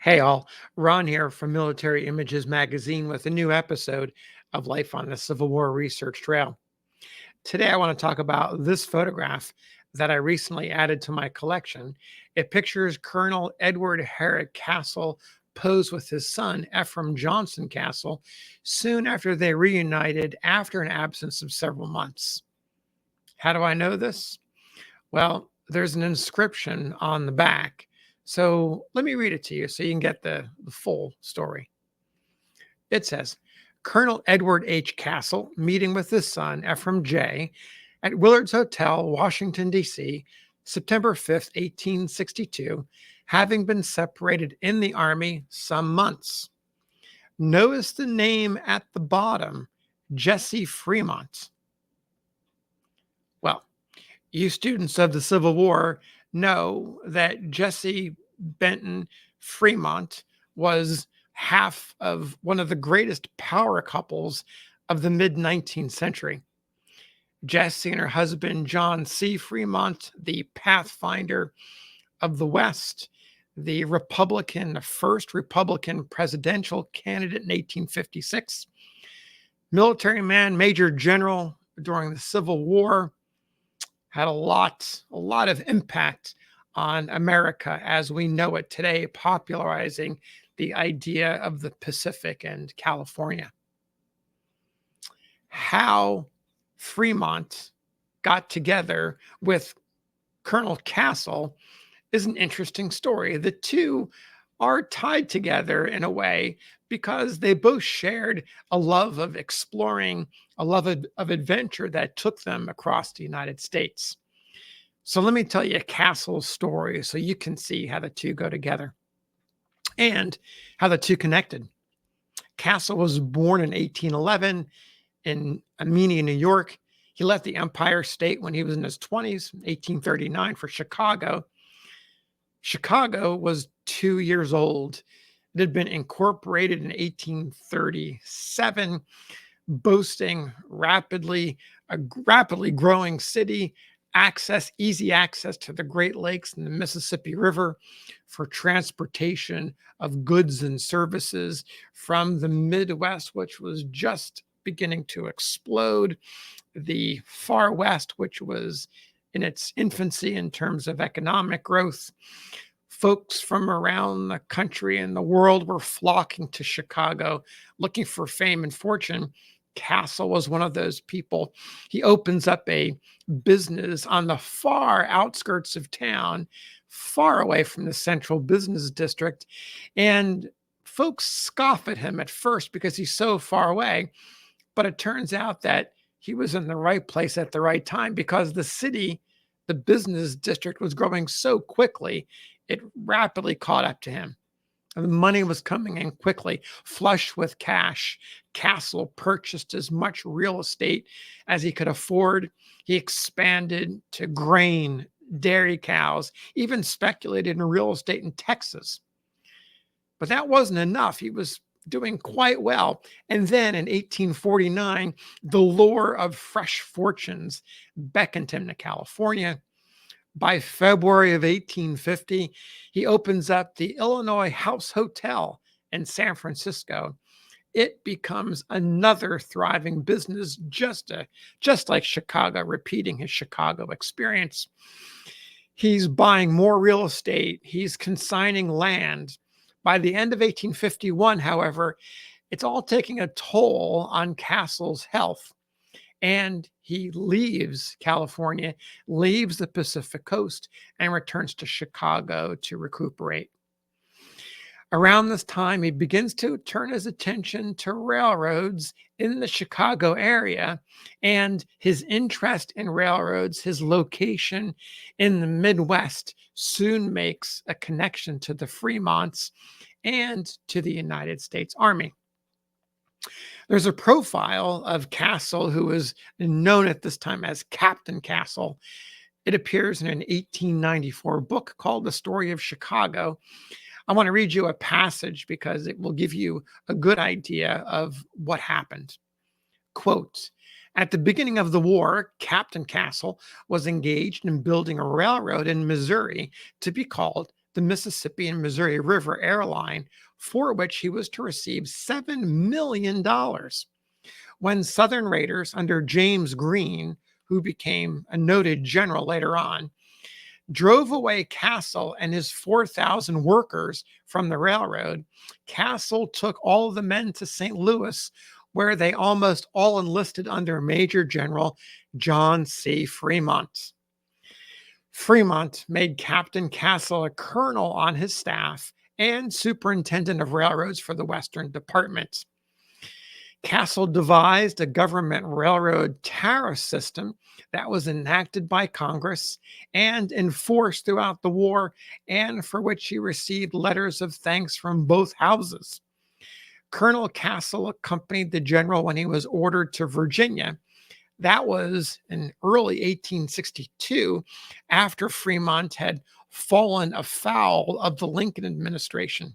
Hey all, Ron here from Military Images Magazine with a new episode of Life on the Civil War Research Trail. Today I want to talk about this photograph that I recently added to my collection. It pictures Colonel Edward Herrick Castle posed with his son Ephraim Johnson Castle soon after they reunited after an absence of several months. How do I know this? Well, there's an inscription on the back. So let me read it to you so you can get the full story. It says, Colonel Edward H. Castle meeting with his son, Ephraim J., at Willard's Hotel, Washington, D.C., September 5th, 1862, having been separated in the Army some months. Notice the name at the bottom, Jesse Fremont. Well, you students of the Civil War know that Jesse Benton Fremont was half of one of the greatest power couples of the mid 19th century. Jessie and her husband, John C. Fremont, the pathfinder of the West, the first Republican presidential candidate in 1856, military man, major general during the Civil War, had a lot of impact on America as we know it today, popularizing the idea of the Pacific and California. How Fremont got together with Colonel Castle is an interesting story. The two are tied together in a way because they both shared a love of exploring, a love of adventure that took them across the United States. So let me tell you Castle's story so you can see how the two go together and how the two connected. Castle was born in 1811 in Amenia, New York. He left the Empire State when he was in his 20s, 1839, for Chicago. Chicago was 2 years old. It had been incorporated in 1837, boasting a rapidly growing city, easy access to the Great Lakes and the Mississippi River for transportation of goods and services from the Midwest, which was just beginning to explode, the far West, which was in its infancy in terms of economic growth. Folks from around the country and the world were flocking to Chicago looking for fame and fortune. Castle was one of those people. He opens up a business on the far outskirts of town, far away from the central business district. And folks scoff at him at first because he's so far away. But it turns out that he was in the right place at the right time because the business district was growing so quickly, it rapidly caught up to him. The money was coming in quickly, flush with cash. Castle purchased as much real estate as he could afford. He expanded to grain, dairy cows, even speculated in real estate in Texas. But that wasn't enough. He was doing quite well. And then in 1849, the lure of fresh fortunes beckoned him to California. By February of 1850, he opens up the Illinois House Hotel in San Francisco. It becomes another thriving business, just like Chicago, repeating his Chicago experience. He's buying more real estate. He's consigning land. By the end of 1851, however, it's all taking a toll on Castle's health. And he leaves California, leaves the Pacific coast, and returns to Chicago to recuperate. Around this time, he begins to turn his attention to railroads in the Chicago area, and his interest in railroads, his location in the Midwest, soon makes a connection to the Fremonts and to the United States Army. There's a profile of Castle who is known at this time as Captain Castle. It appears in an 1894 book called The Story of Chicago. I want to read you a passage because it will give you a good idea of what happened. Quote, at the beginning of the war, Captain Castle was engaged in building a railroad in Missouri to be called the Mississippi and Missouri River Airline, for which he was to receive $7 million. When Southern raiders under James Greene, who became a noted general later on, drove away Castle and his 4,000 workers from the railroad, Castle took all of the men to St. Louis, where they almost all enlisted under Major General John C. Fremont. Fremont made Captain Castle a colonel on his staff and superintendent of railroads for the Western Department. Castle devised a government railroad tariff system that was enacted by Congress and enforced throughout the war, and for which he received letters of thanks from both houses. Colonel Castle accompanied the general when he was ordered to Virginia. That was in early 1862, after Fremont had fallen afoul of the Lincoln administration.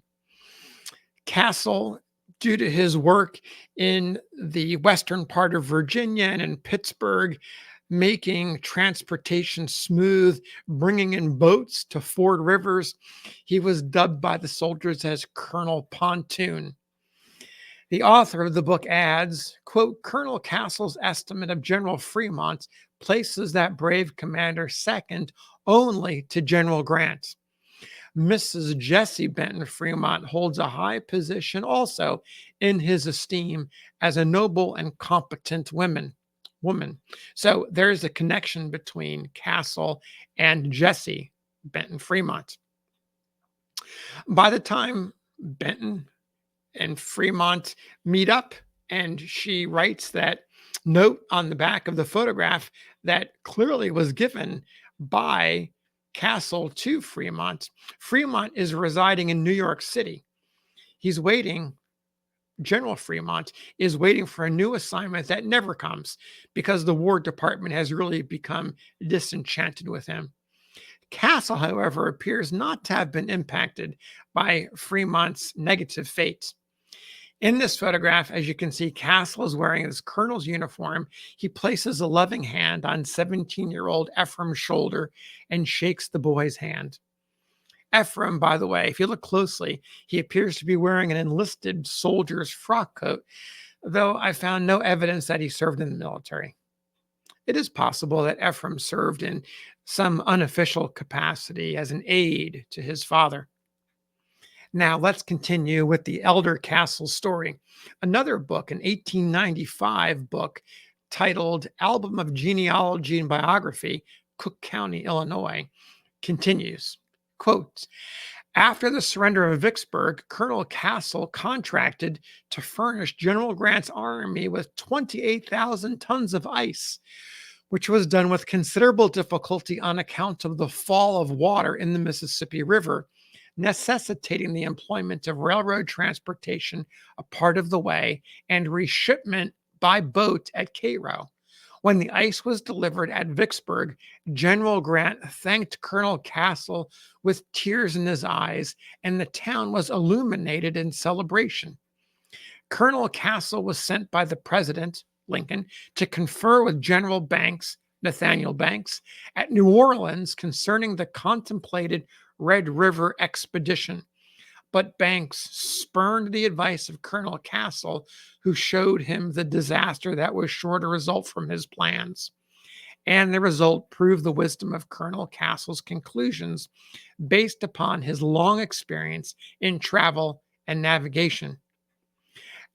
Castle, due to his work in the western part of Virginia and in Pittsburgh, making transportation smooth, bringing in boats to ford rivers, he was dubbed by the soldiers as Colonel Pontoon. The author of the book adds, quote, Colonel Castle's estimate of General Fremont places that brave commander second only to General Grant. Mrs. Jessie Benton Fremont holds a high position also in his esteem as a noble and competent woman. So there's a connection between Castle and Jessie Benton Fremont. By the time Benton and Fremont meet up, and she writes that note on the back of the photograph that clearly was given by Castle to Fremont. Fremont is residing in New York City. He's waiting. General Fremont is waiting for a new assignment that never comes because the War Department has really become disenchanted with him. Castle, however, appears not to have been impacted by Fremont's negative fate. In this photograph, as you can see, Castle is wearing his colonel's uniform. He places a loving hand on 17-year-old Ephraim's shoulder and shakes the boy's hand. Ephraim, by the way, if you look closely, he appears to be wearing an enlisted soldier's frock coat, though I found no evidence that he served in the military. It is possible that Ephraim served in some unofficial capacity as an aide to his father. Now, let's continue with the Elder Castle story. Another book, an 1895 book titled Album of Genealogy and Biography, Cook County, Illinois, continues. Quote, after the surrender of Vicksburg, Colonel Castle contracted to furnish General Grant's army with 28,000 tons of ice, which was done with considerable difficulty on account of the fall of water in the Mississippi River, necessitating the employment of railroad transportation a part of the way and reshipment by boat at Cairo. When the ice was delivered at Vicksburg, General Grant thanked Colonel Castle with tears in his eyes, and the town was illuminated in celebration. Colonel Castle was sent by the President, Lincoln, to confer with General Banks, Nathaniel Banks, at New Orleans concerning the contemplated Red River expedition. But Banks spurned the advice of Colonel Castle, who showed him the disaster that was sure to result from his plans. And the result proved the wisdom of Colonel Castle's conclusions based upon his long experience in travel and navigation.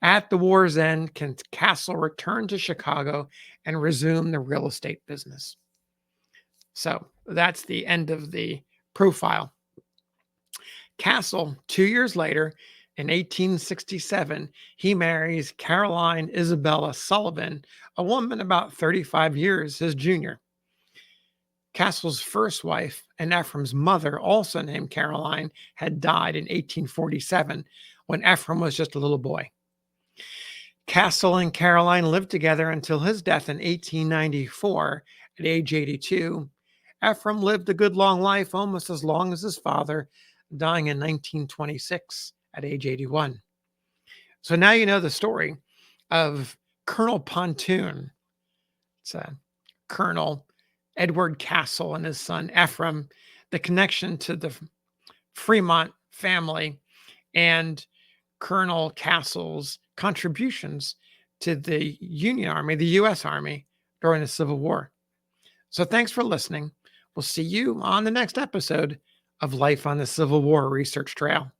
At the war's end, Castle returned to Chicago and resumed the real estate business. So that's the end of the profile. Castle, 2 years later, in 1867, he marries Caroline Isabella Sullivan, a woman about 35 years his junior. Castle's first wife and Ephraim's mother, also named Caroline, had died in 1847 when Ephraim was just a little boy. Castle and Caroline lived together until his death in 1894 at age 82. Ephraim lived a good long life, almost as long as his father, dying in 1926 at age 81. So now you know the story of Colonel Pontoon. It's Colonel Edward Castle and his son Ephraim, the connection to the Fremont family and Colonel Castle's contributions to the Union Army, the U.S. Army, during the Civil War. So thanks for listening. We'll see you on the next episode of Life on the Civil War Research Trail.